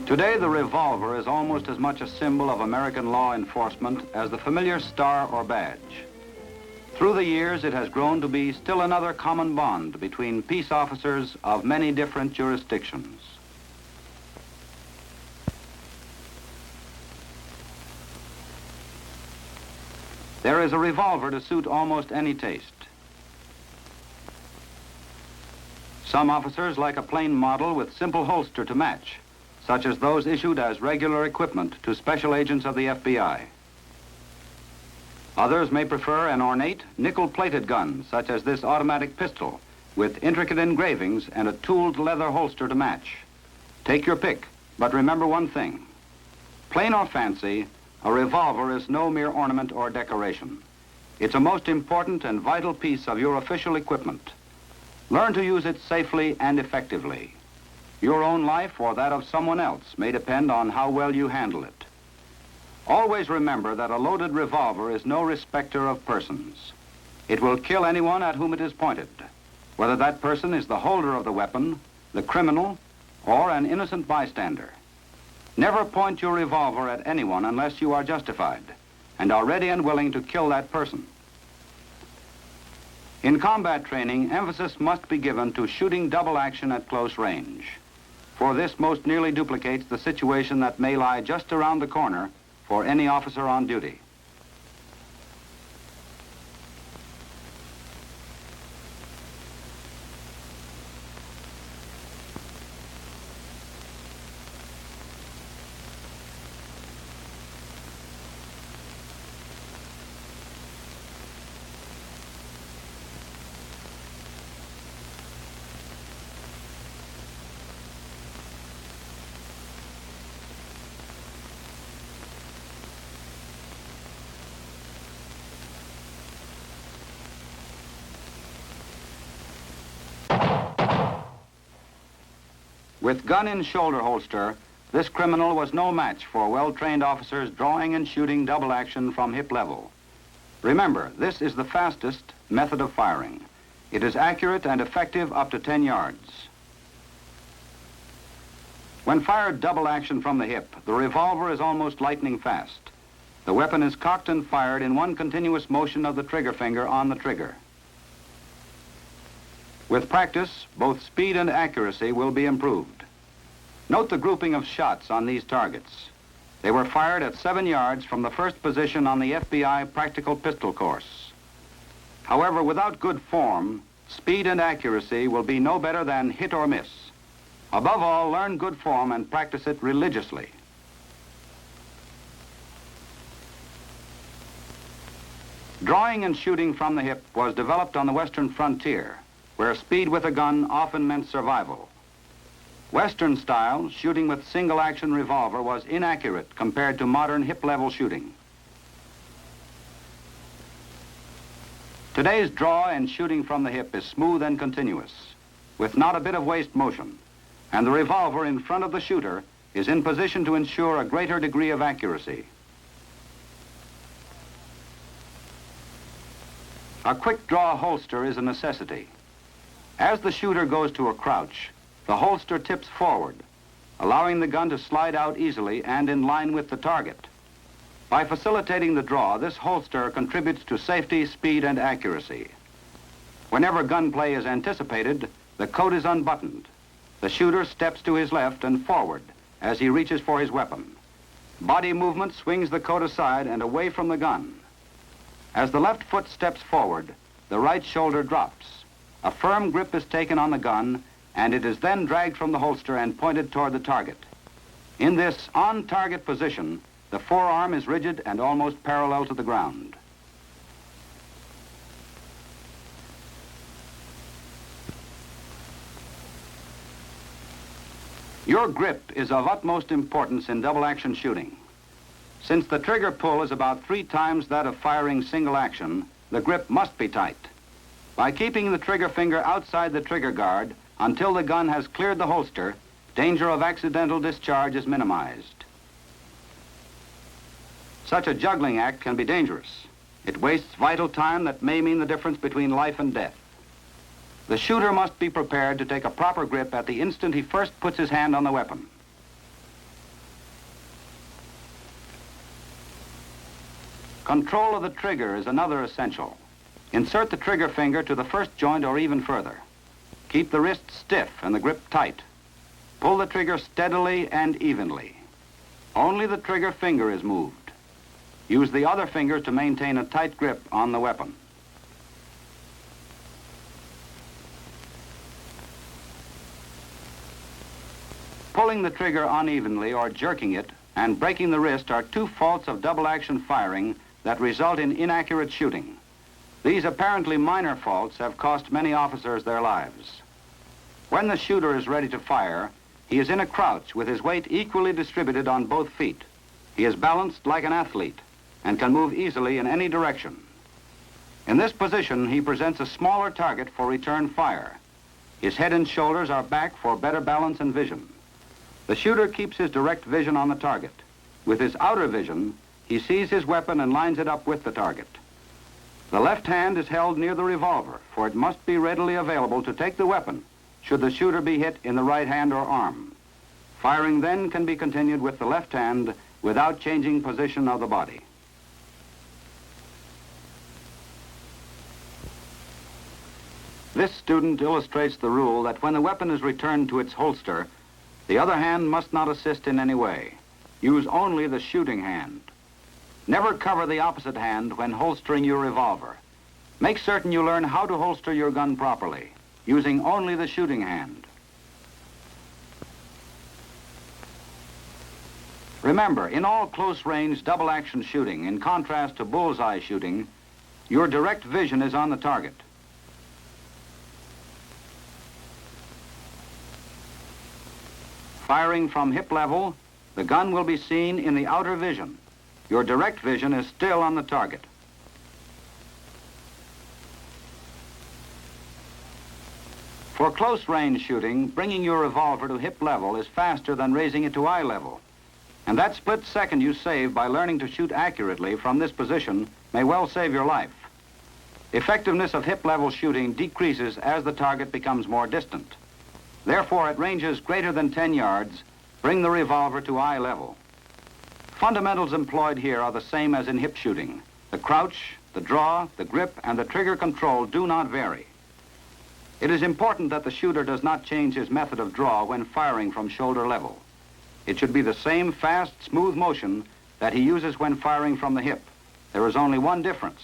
Today, the revolver is almost as much a symbol of American law enforcement as the familiar star or badge. Through the years, it has grown to be still another common bond between peace officers of many different jurisdictions. There is a revolver to suit almost any taste. Some officers like a plain model with simple holster to match, such as those issued as regular equipment to special agents of the FBI. Others may prefer an ornate, nickel-plated gun, such as this automatic pistol, with intricate engravings and a tooled leather holster to match. Take your pick, but remember one thing. Plain or fancy, a revolver is no mere ornament or decoration. It's a most important and vital piece of your official equipment. Learn to use it safely and effectively. Your own life or that of someone else may depend on how well you handle it. Always remember that a loaded revolver is no respecter of persons. It will kill anyone at whom it is pointed, whether that person is the holder of the weapon, the criminal, or an innocent bystander. Never point your revolver at anyone unless you are justified and are ready and willing to kill that person. In combat training, emphasis must be given to shooting double action at close range, for this most nearly duplicates the situation that may lie just around the corner for any officer on duty. With gun in shoulder holster, this criminal was no match for well-trained officers drawing and shooting double action from hip level. Remember, this is the fastest method of firing. It is accurate and effective up to 10 yards. When fired double action from the hip, the revolver is almost lightning fast. The weapon is cocked and fired in one continuous motion of the trigger finger on the trigger. With practice, both speed and accuracy will be improved. Note the grouping of shots on these targets. They were fired at 7 yards from the first position on the FBI practical pistol course. However, without good form, speed and accuracy will be no better than hit or miss. Above all, learn good form and practice it religiously. Drawing and shooting from the hip was developed on the Western frontier, where speed with a gun often meant survival. Western style, shooting with single-action revolver was inaccurate compared to modern hip-level shooting. Today's draw and shooting from the hip is smooth and continuous, with not a bit of waste motion, and the revolver in front of the shooter is in position to ensure a greater degree of accuracy. A quick draw holster is a necessity. As the shooter goes to a crouch, the holster tips forward, allowing the gun to slide out easily and in line with the target. By facilitating the draw, this holster contributes to safety, speed, and accuracy. Whenever gunplay is anticipated, the coat is unbuttoned. The shooter steps to his left and forward as he reaches for his weapon. Body movement swings the coat aside and away from the gun. As the left foot steps forward, the right shoulder drops. A firm grip is taken on the gun, and it is then dragged from the holster and pointed toward the target. In this on-target position, the forearm is rigid and almost parallel to the ground. Your grip is of utmost importance in double-action shooting. Since the trigger pull is about 3 times that of firing single action, the grip must be tight. By keeping the trigger finger outside the trigger guard until the gun has cleared the holster, danger of accidental discharge is minimized. Such a juggling act can be dangerous. It wastes vital time that may mean the difference between life and death. The shooter must be prepared to take a proper grip at the instant he first puts his hand on the weapon. Control of the trigger is another essential. Insert the trigger finger to the first joint or even further. Keep the wrist stiff and the grip tight. Pull the trigger steadily and evenly. Only the trigger finger is moved. Use the other finger to maintain a tight grip on the weapon. Pulling the trigger unevenly or jerking it and breaking the wrist are two faults of double-action firing that result in inaccurate shooting. These apparently minor faults have cost many officers their lives. When the shooter is ready to fire, he is in a crouch with his weight equally distributed on both feet. He is balanced like an athlete and can move easily in any direction. In this position, he presents a smaller target for return fire. His head and shoulders are back for better balance and vision. The shooter keeps his direct vision on the target. With his outer vision, he sees his weapon and lines it up with the target. The left hand is held near the revolver, for it must be readily available to take the weapon should the shooter be hit in the right hand or arm. Firing then can be continued with the left hand without changing position of the body. This student illustrates the rule that when the weapon is returned to its holster, the other hand must not assist in any way. Use only the shooting hand. Never cover the opposite hand when holstering your revolver. Make certain you learn how to holster your gun properly, using only the shooting hand. Remember, in all close-range double-action shooting, in contrast to bullseye shooting, your direct vision is on the target. Firing from hip level, the gun will be seen in the outer vision. Your direct vision is still on the target. For close-range shooting, bringing your revolver to hip level is faster than raising it to eye level. And that split second you save by learning to shoot accurately from this position may well save your life. Effectiveness of hip-level shooting decreases as the target becomes more distant. Therefore, at ranges greater than 10 yards, bring the revolver to eye level. Fundamentals employed here are the same as in hip shooting. The crouch, the draw, the grip, and the trigger control do not vary. It is important that the shooter does not change his method of draw when firing from shoulder level. It should be the same fast, smooth motion that he uses when firing from the hip. There is only one difference.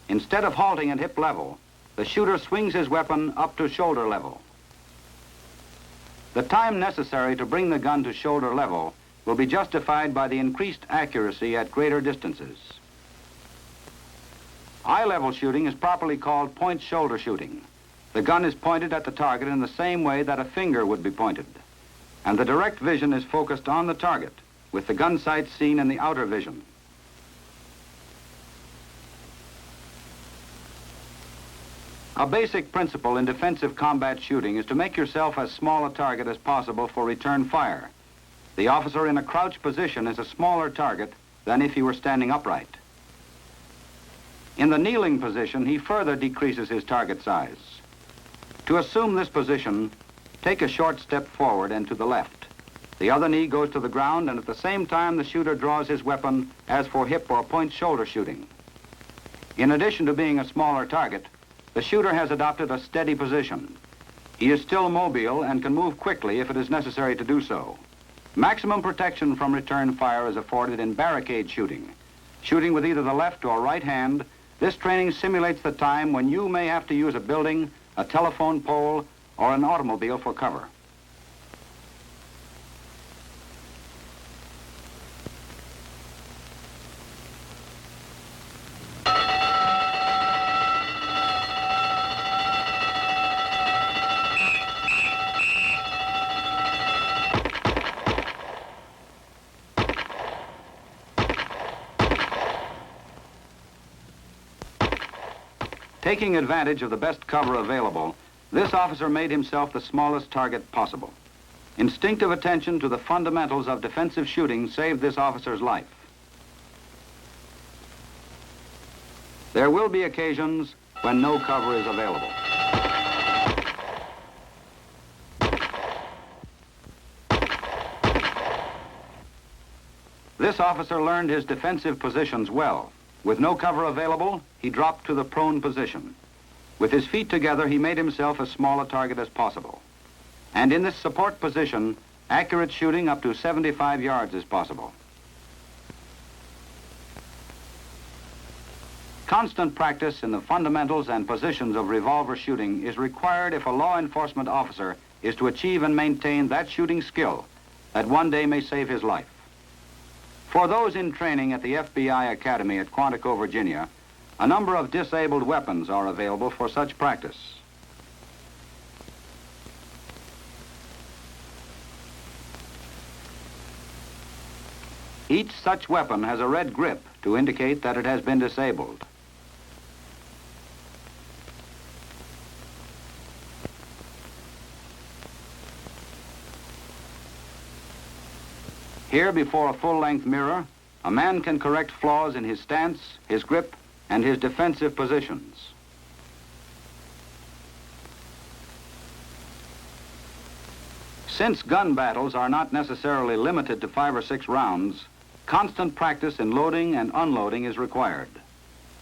Instead of halting at hip level, the shooter swings his weapon up to shoulder level. The time necessary to bring the gun to shoulder level will be justified by the increased accuracy at greater distances. Eye-level shooting is properly called point shoulder shooting. The gun is pointed at the target in the same way that a finger would be pointed, and the direct vision is focused on the target, with the gun sight seen in the outer vision. A basic principle in defensive combat shooting is to make yourself as small a target as possible for return fire. The officer in a crouch position is a smaller target than if he were standing upright. In the kneeling position, he further decreases his target size. To assume this position, take a short step forward and to the left. The other knee goes to the ground, and at the same time the shooter draws his weapon as for hip or point shoulder shooting. In addition to being a smaller target, the shooter has adopted a steady position. He is still mobile and can move quickly if it is necessary to do so. Maximum protection from return fire is afforded in barricade shooting. Shooting with either the left or right hand, this training simulates the time when you may have to use a building, a telephone pole, or an automobile for cover. Taking advantage of the best cover available, this officer made himself the smallest target possible. Instinctive attention to the fundamentals of defensive shooting saved this officer's life. There will be occasions when no cover is available. This officer learned his defensive positions well. With no cover available, he dropped to the prone position. With his feet together, he made himself as small a target as possible. And in this support position, accurate shooting up to 75 yards is possible. Constant practice in the fundamentals and positions of revolver shooting is required if a law enforcement officer is to achieve and maintain that shooting skill that one day may save his life. For those in training at the FBI Academy at Quantico, Virginia, a number of disabled weapons are available for such practice. Each such weapon has a red grip to indicate that it has been disabled. Here, before a full-length mirror, a man can correct flaws in his stance, his grip, and his defensive positions. Since gun battles are not necessarily limited to 5 or 6 rounds, constant practice in loading and unloading is required.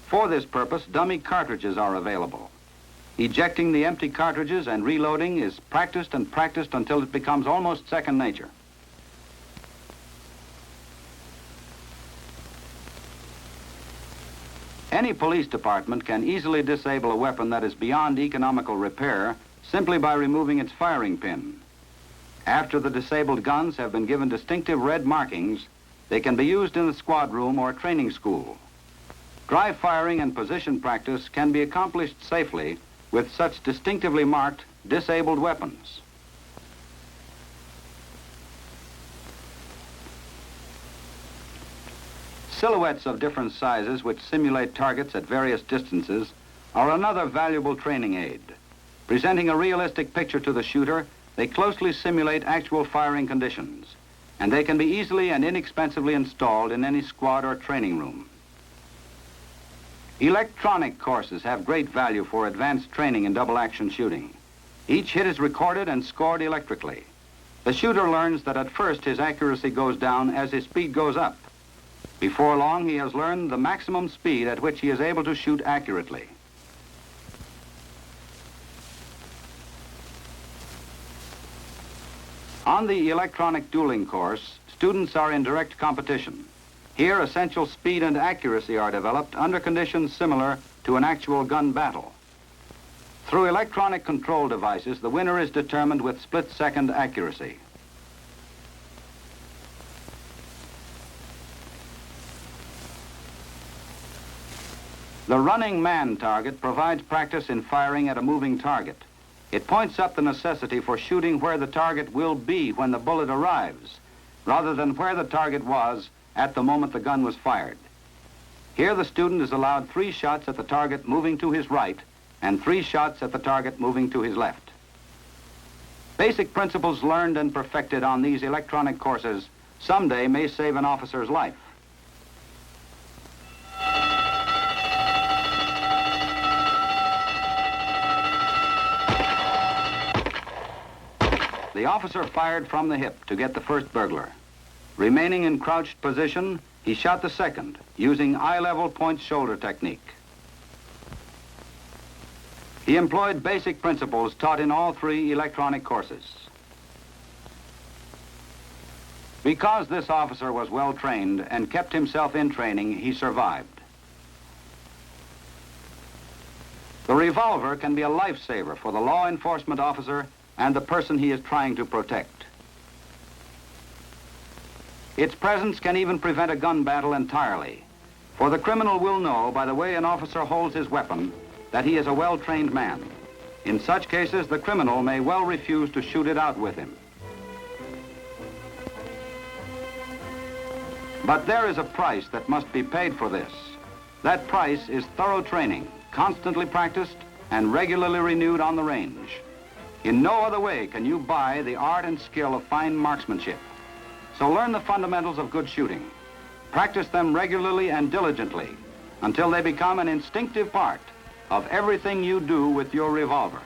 For this purpose, dummy cartridges are available. Ejecting the empty cartridges and reloading is practiced and practiced until it becomes almost second nature. Any police department can easily disable a weapon that is beyond economical repair simply by removing its firing pin. After the disabled guns have been given distinctive red markings, they can be used in the squad room or training school. Dry firing and position practice can be accomplished safely with such distinctively marked disabled weapons. Silhouettes of different sizes which simulate targets at various distances are another valuable training aid. Presenting a realistic picture to the shooter, they closely simulate actual firing conditions, and they can be easily and inexpensively installed in any squad or training room. Electronic courses have great value for advanced training in double-action shooting. Each hit is recorded and scored electrically. The shooter learns that at first his accuracy goes down as his speed goes up. Before long, he has learned the maximum speed at which he is able to shoot accurately. On the electronic dueling course, students are in direct competition. Here, essential speed and accuracy are developed under conditions similar to an actual gun battle. Through electronic control devices, the winner is determined with split-second accuracy. The running man target provides practice in firing at a moving target. It points up the necessity for shooting where the target will be when the bullet arrives, rather than where the target was at the moment the gun was fired. Here the student is allowed 3 shots at the target moving to his right and 3 shots at the target moving to his left. Basic principles learned and perfected on these electronic courses someday may save an officer's life. The officer fired from the hip to get the first burglar. Remaining in crouched position, he shot the second, using eye-level point shoulder technique. He employed basic principles taught in all 3 electronic courses. Because this officer was well trained and kept himself in training, he survived. The revolver can be a lifesaver for the law enforcement officer and the person he is trying to protect. Its presence can even prevent a gun battle entirely, for the criminal will know by the way an officer holds his weapon that he is a well-trained man. In such cases, the criminal may well refuse to shoot it out with him. But there is a price that must be paid for this. That price is thorough training, constantly practiced and regularly renewed on the range. In no other way can you buy the art and skill of fine marksmanship. So learn the fundamentals of good shooting. Practice them regularly and diligently until they become an instinctive part of everything you do with your revolver.